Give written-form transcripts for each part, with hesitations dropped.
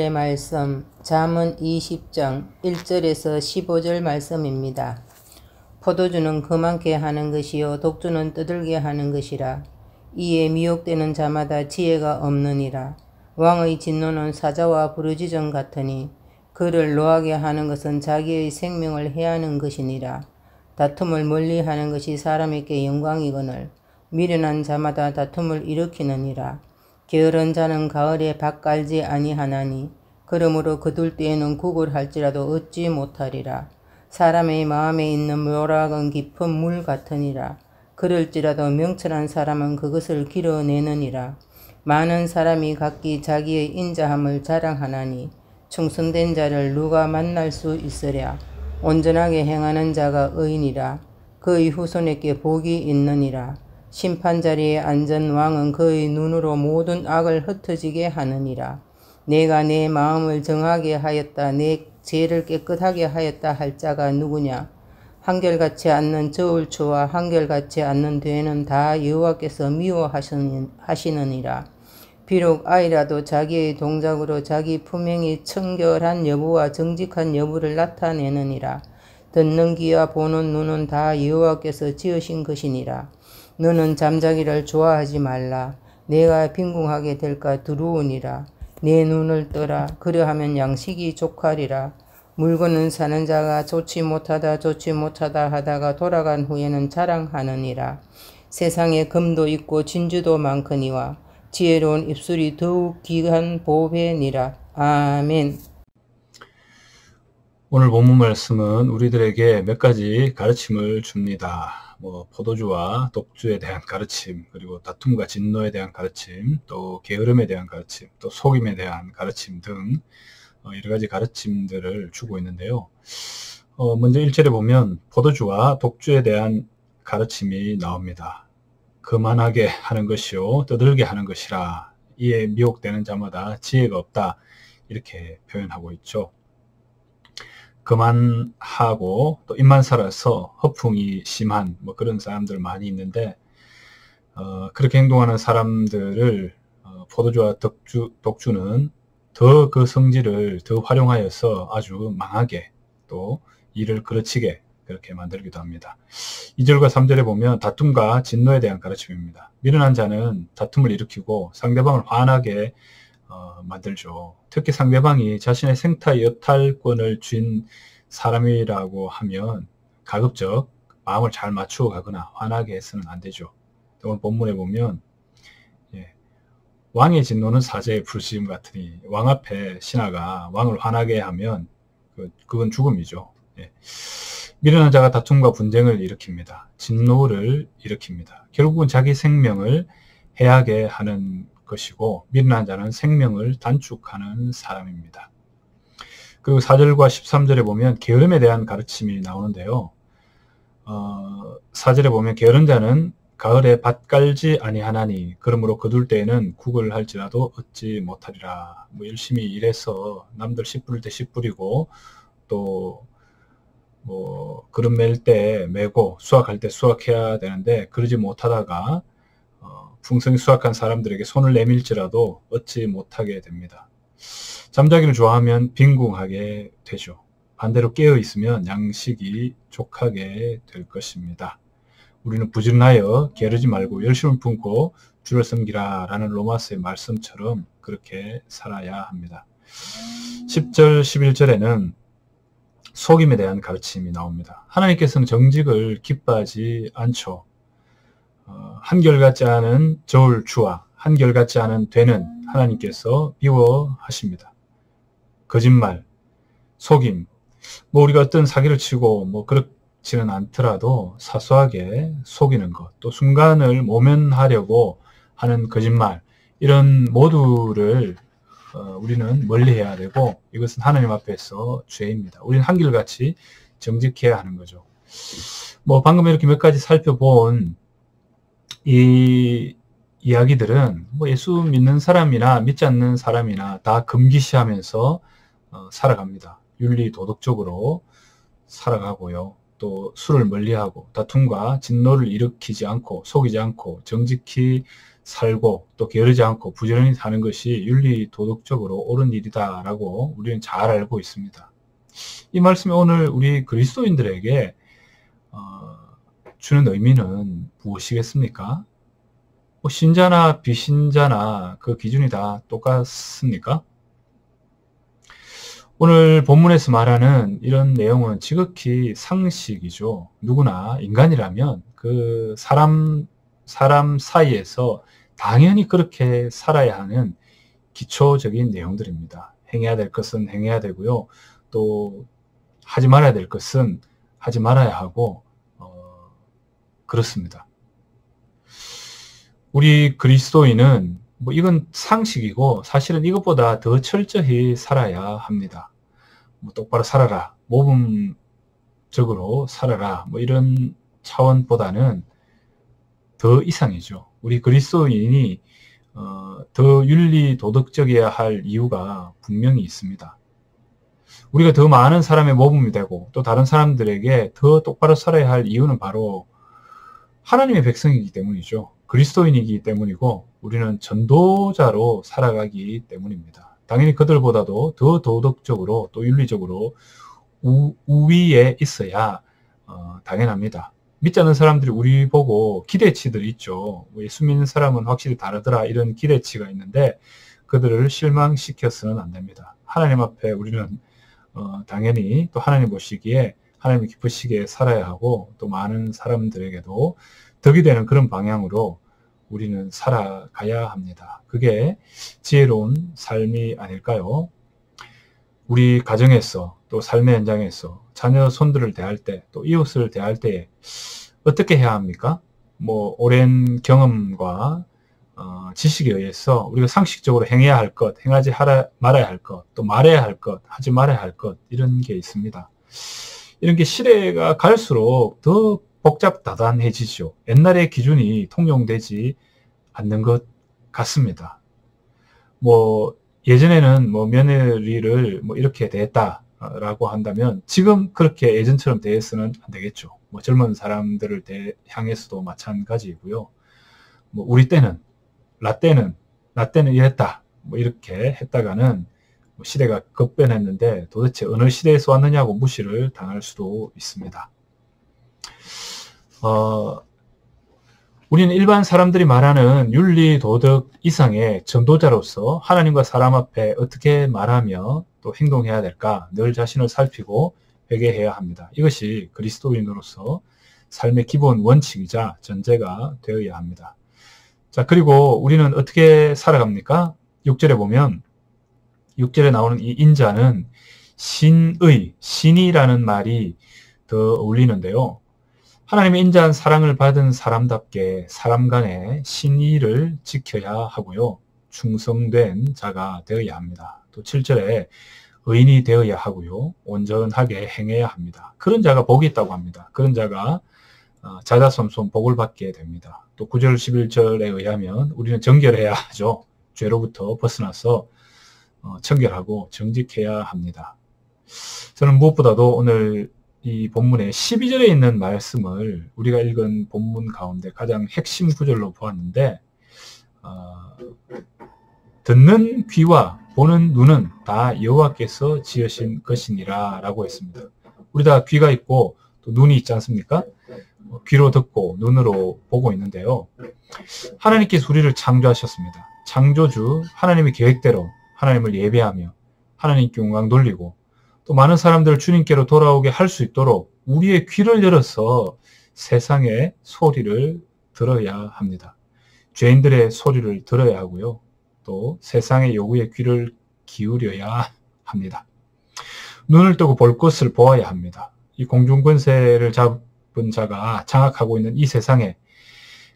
오늘의 말씀 잠언 20장 1절에서 15절 말씀입니다. 포도주는 금하게 하는 것이요 독주는 떠들게 하는 것이라. 이에 미혹되는 자마다 지혜가 없느니라. 왕의 진노는 사자와 부르짖음 같으니 그를 노하게 하는 것은 자기의 생명을 해하는 것이니라. 다툼을 멀리하는 것이 사람에게 영광이거늘 미련한 자마다 다툼을 일으키느니라. 게으른 자는 가을에 밭 갈지 아니하나니 그러므로 거둘 때에는 국을 할지라도 얻지 못하리라. 사람의 마음에 있는 묘락은 깊은 물 같으니라. 그럴지라도 명철한 사람은 그것을 길어내느니라. 많은 사람이 각기 자기의 인자함을 자랑하나니 충성된 자를 누가 만날 수 있으랴. 온전하게 행하는 자가 의인이라. 그의 후손에게 복이 있느니라. 심판자리에 앉은 왕은 그의 눈으로 모든 악을 흩어지게 하느니라. 내가 내 마음을 정하게 하였다. 내 죄를 깨끗하게 하였다 할 자가 누구냐. 한결같이 않는 저울추와 한결같이 않는 되는 다 여호와께서 미워하시느니라. 비록 아이라도 자기의 동작으로 자기 품행이 청결한 여부와 정직한 여부를 나타내느니라. 듣는 귀와 보는 눈은 다 여호와께서 지으신 것이니라. 너는 잠자기를 좋아하지 말라. 내가 빈궁하게 될까 두려우니라. 내 눈을 떠라. 그러하면 양식이 족하리라. 물건은 사는 자가 좋지 못하다 하다가 돌아간 후에는 자랑하느니라. 세상에 금도 있고 진주도 많거니와 지혜로운 입술이 더욱 귀한 보배니라. 아멘. 오늘 본문 말씀은 우리들에게 몇 가지 가르침을 줍니다. 포도주와 독주에 대한 가르침, 그리고 다툼과 진노에 대한 가르침, 또 게으름에 대한 가르침, 또 속임에 대한 가르침 등 여러 가지 가르침들을 주고 있는데요. 먼저 1절에 보면 포도주와 독주에 대한 가르침이 나옵니다. 거만하게 하는 것이요 떠들게 하는 것이라. 이에 미혹되는 자마다 지혜가 없다. 이렇게 표현하고 있죠. 거만하고 또 입만 살아서 허풍이 심한 그런 사람들 많이 있는데 그렇게 행동하는 사람들을 포도주와 독주는 더 그 성질을 더 활용하여서 아주 망하게 또 일을 그르치게 그렇게 만들기도 합니다. 2절과 3절에 보면 다툼과 진노에 대한 가르침입니다. 미련한 자는 다툼을 일으키고 상대방을 화나게 만들죠. 특히 상대방이 자신의 생타 여탈권을 쥔 사람이라고 하면 가급적 마음을 잘 맞추어 가거나 화나게 해서는 안 되죠. 오늘 본문에 보면 왕의 진노는 사자의 부르짖음 같으니 왕 앞에 신하가 왕을 화나게 하면 그건 죽음이죠. 미련한 자가 다툼과 분쟁을 일으킵니다. 진노를 일으킵니다. 결국은 자기 생명을 해하게 하는 것이고 미련한 자는 생명을 단축하는 사람입니다. 그리고 4절과 13절에 보면 게으름에 대한 가르침이 나오는데요. 4절에 보면 게으른 자는 가을에 밭 갈지 아니하나니 그러므로 거둘 때에는 국을 할지라도 얻지 못하리라. 열심히 일해서 남들 씨 뿌릴 때 씨 뿌리고 또 그름 맬 때 매고 수확할 때 수확해야 되는데 그러지 못하다가 풍성히 수확한 사람들에게 손을 내밀지라도 얻지 못하게 됩니다. 잠자기를 좋아하면 빈궁하게 되죠. 반대로 깨어 있으면 양식이 족하게 될 것입니다. 우리는 부지런하여 게으르지 말고 열심을 품고 주를 섬기라 라는 로마서의 말씀처럼 그렇게 살아야 합니다. 10절 11절에는 속임에 대한 가르침이 나옵니다. 하나님께서는 정직을 기뻐하지 않죠. 한결같지 않은 저울추와 한결같지 않은 되는 하나님께서 미워하십니다. 거짓말, 속임, 우리가 어떤 사기를 치고 그렇지는 않더라도 사소하게 속이는 것, 또 순간을 모면하려고 하는 거짓말, 이런 모두를 우리는 멀리해야 되고 이것은 하나님 앞에서 죄입니다. 우리는 한결같이 정직해야 하는 거죠. 방금 이렇게 몇 가지 살펴본 이 이야기들은 예수 믿는 사람이나 믿지 않는 사람이나 다 금기시하면서 살아갑니다. 윤리 도덕적으로 살아가고요. 또 술을 멀리하고 다툼과 진노를 일으키지 않고 속이지 않고 정직히 살고 또 게으르지 않고 부지런히 사는 것이 윤리 도덕적으로 옳은 일이다라고 우리는 잘 알고 있습니다. 이 말씀이 오늘 우리 그리스도인들에게 주는 의미는 무엇이겠습니까? 신자나 비신자나 그 기준이 다 똑같습니까? 오늘 본문에서 말하는 이런 내용은 지극히 상식이죠. 누구나 인간이라면 그 사람 사이에서 당연히 그렇게 살아야 하는 기초적인 내용들입니다. 행해야 될 것은 행해야 되고요. 또 하지 말아야 될 것은 하지 말아야 하고 그렇습니다. 우리 그리스도인은 이건 상식이고 사실은 이것보다 더 철저히 살아야 합니다. 똑바로 살아라, 모범적으로 살아라, 이런 차원보다는 더 이상이죠. 우리 그리스도인이 더 윤리 도덕적이어야 할 이유가 분명히 있습니다. 우리가 더 많은 사람의 모범이 되고 또 다른 사람들에게 더 똑바로 살아야 할 이유는 바로 하나님의 백성이기 때문이죠. 그리스도인이기 때문이고 우리는 전도자로 살아가기 때문입니다. 당연히 그들보다도 더 도덕적으로 또 윤리적으로 우위에 있어야 당연합니다. 믿지 않는 사람들이 우리 보고 기대치들이 있죠. 예수 믿는 사람은 확실히 다르더라 이런 기대치가 있는데 그들을 실망시켜서는 안 됩니다. 하나님 앞에 우리는 당연히 또 하나님 보시기에 하나님이 기쁘시기에 살아야 하고 또 많은 사람들에게도 덕이 되는 그런 방향으로 우리는 살아가야 합니다. 그게 지혜로운 삶이 아닐까요? 우리 가정에서 또 삶의 현장에서 자녀 손들을 대할 때 또 이웃을 대할 때 어떻게 해야 합니까? 오랜 경험과 지식에 의해서 우리가 상식적으로 행해야 할 것, 행하지 말아야 할 것, 또 말해야 할 것, 하지 말아야 할 것 이런 게 있습니다. 이런 게 시대가 갈수록 더 복잡다단해지죠. 옛날의 기준이 통용되지 않는 것 같습니다. 예전에는 며느리를 이렇게 대했다라고 한다면 지금 그렇게 예전처럼 대해서는 안 되겠죠. 젊은 사람들을 향해서도 마찬가지이고요. 우리 때는, 나 때는 이랬다. 이렇게 했다가는 시대가 급변했는데 도대체 어느 시대에서 왔느냐고 무시를 당할 수도 있습니다. 우리는 일반 사람들이 말하는 윤리 도덕 이상의 전도자로서 하나님과 사람 앞에 어떻게 말하며 또 행동해야 될까 늘 자신을 살피고 회개해야 합니다. 이것이 그리스도인으로서 삶의 기본 원칙이자 전제가 되어야 합니다. 자, 그리고 우리는 어떻게 살아갑니까? 6절에 보면 6절에 나오는 이 인자는 신이라는 말이 더 어울리는데요. 하나님의 인자한 사랑을 받은 사람답게 사람 간의 신의를 지켜야 하고요. 충성된 자가 되어야 합니다. 또 7절에 의인이 되어야 하고요. 온전하게 행해야 합니다. 그런 자가 복이 있다고 합니다. 그런 자가 자자손손 복을 받게 됩니다. 또 9절 11절에 의하면 우리는 정결해야 하죠. 죄로부터 벗어나서 청결하고 정직해야 합니다. 저는 무엇보다도 오늘 이 본문의 12절에 있는 말씀을 우리가 읽은 본문 가운데 가장 핵심 구절로 보았는데 듣는 귀와 보는 눈은 다 여호와께서 지으신 것이니라 라고 했습니다. 우리 다 귀가 있고 또 눈이 있지 않습니까? 귀로 듣고 눈으로 보고 있는데요. 하나님께서 우리를 창조하셨습니다. 창조주 하나님의 계획대로 하나님을 예배하며 하나님께 영광 돌리고 또 많은 사람들을 주님께로 돌아오게 할 수 있도록 우리의 귀를 열어서 세상의 소리를 들어야 합니다. 죄인들의 소리를 들어야 하고요. 또 세상의 요구에 귀를 기울여야 합니다. 눈을 뜨고 볼 것을 보아야 합니다. 이 공중권세를 잡은 자가 장악하고 있는 이 세상에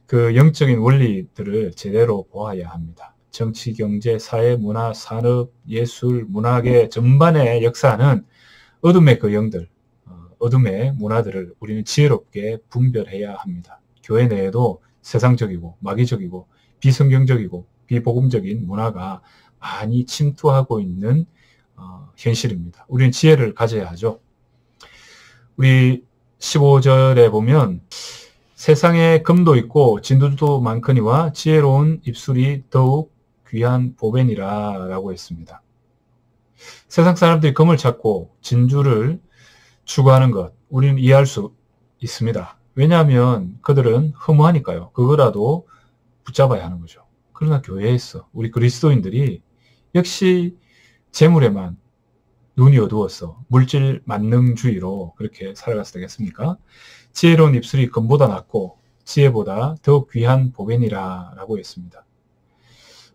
그 영적인 원리들을 제대로 보아야 합니다. 정치, 경제, 사회, 문화, 산업, 예술, 문학의 전반의 역사는 어둠의 그 영들, 어둠의 문화들을 우리는 지혜롭게 분별해야 합니다. 교회 내에도 세상적이고 마귀적이고 비성경적이고 비복음적인 문화가 많이 침투하고 있는 현실입니다. 우리는 지혜를 가져야 하죠. 우리 15절에 보면 세상에 금도 있고 진주도 많거니와 지혜로운 입술이 더욱 귀한 보배니라 라고 했습니다. 세상 사람들이 금을 찾고 진주를 추구하는 것, 우리는 이해할 수 있습니다. 왜냐하면 그들은 허무하니까요. 그거라도 붙잡아야 하는 거죠. 그러나 교회에서 우리 그리스도인들이 역시 재물에만 눈이 어두워서 물질 만능주의로 그렇게 살아가서 되겠습니까? 지혜로운 입술이 금보다 낫고 지혜보다 더욱 귀한 보배니라 라고 했습니다.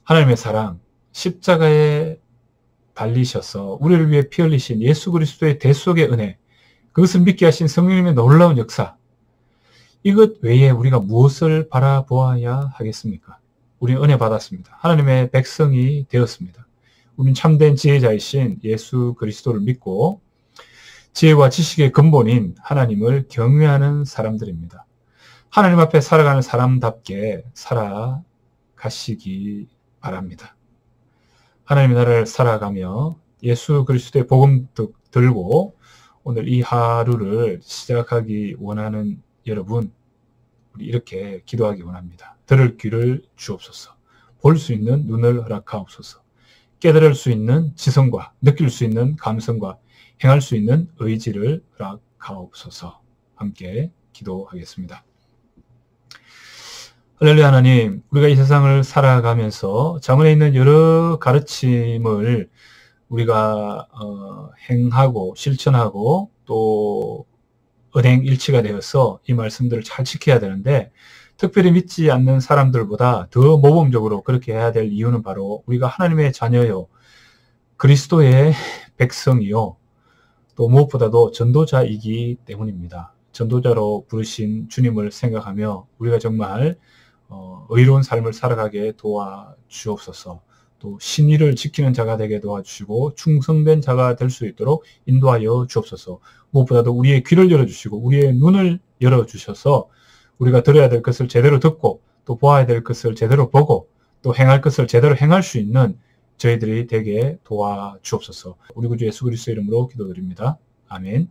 하나님의 사랑, 십자가에 달리셔서 우리를 위해 피 흘리신 예수 그리스도의 대속의 은혜, 그것을 믿게 하신 성령님의 놀라운 역사, 이것 외에 우리가 무엇을 바라보아야 하겠습니까? 우리는 은혜 받았습니다. 하나님의 백성이 되었습니다. 우리는 참된 지혜자이신 예수 그리스도를 믿고 지혜와 지식의 근본인 하나님을 경외하는 사람들입니다. 하나님 앞에 살아가는 사람답게 살아가시기 바랍니다. 하나님의 나라를 살아가며 예수 그리스도의 복음 들고 오늘 이 하루를 시작하기 원하는 여러분, 우리 이렇게 기도하기 원합니다. 들을 귀를 주옵소서. 볼 수 있는 눈을 허락하옵소서. 깨달을 수 있는 지성과 느낄 수 있는 감성과 행할 수 있는 의지를 허락하옵소서. 함께 기도하겠습니다. 할렐루야. 하나님, 우리가 이 세상을 살아가면서 장언에 있는 여러 가르침을 우리가 행하고 실천하고 또 은행일치가 되어서 이 말씀들을 잘 지켜야 되는데, 특별히 믿지 않는 사람들보다 더 모범적으로 그렇게 해야 될 이유는 바로 우리가 하나님의 자녀요, 그리스도의 백성이요, 또 무엇보다도 전도자이기 때문입니다. 전도자로 부르신 주님을 생각하며 우리가 정말 의로운 삶을 살아가게 도와주옵소서. 또 신의를 지키는 자가 되게 도와주시고 충성된 자가 될 수 있도록 인도하여 주옵소서. 무엇보다도 우리의 귀를 열어주시고 우리의 눈을 열어주셔서 우리가 들어야 될 것을 제대로 듣고 또 보아야 될 것을 제대로 보고 또 행할 것을 제대로 행할 수 있는 저희들이 되게 도와주옵소서. 우리 구주 예수 그리스도의 이름으로 기도드립니다. 아멘.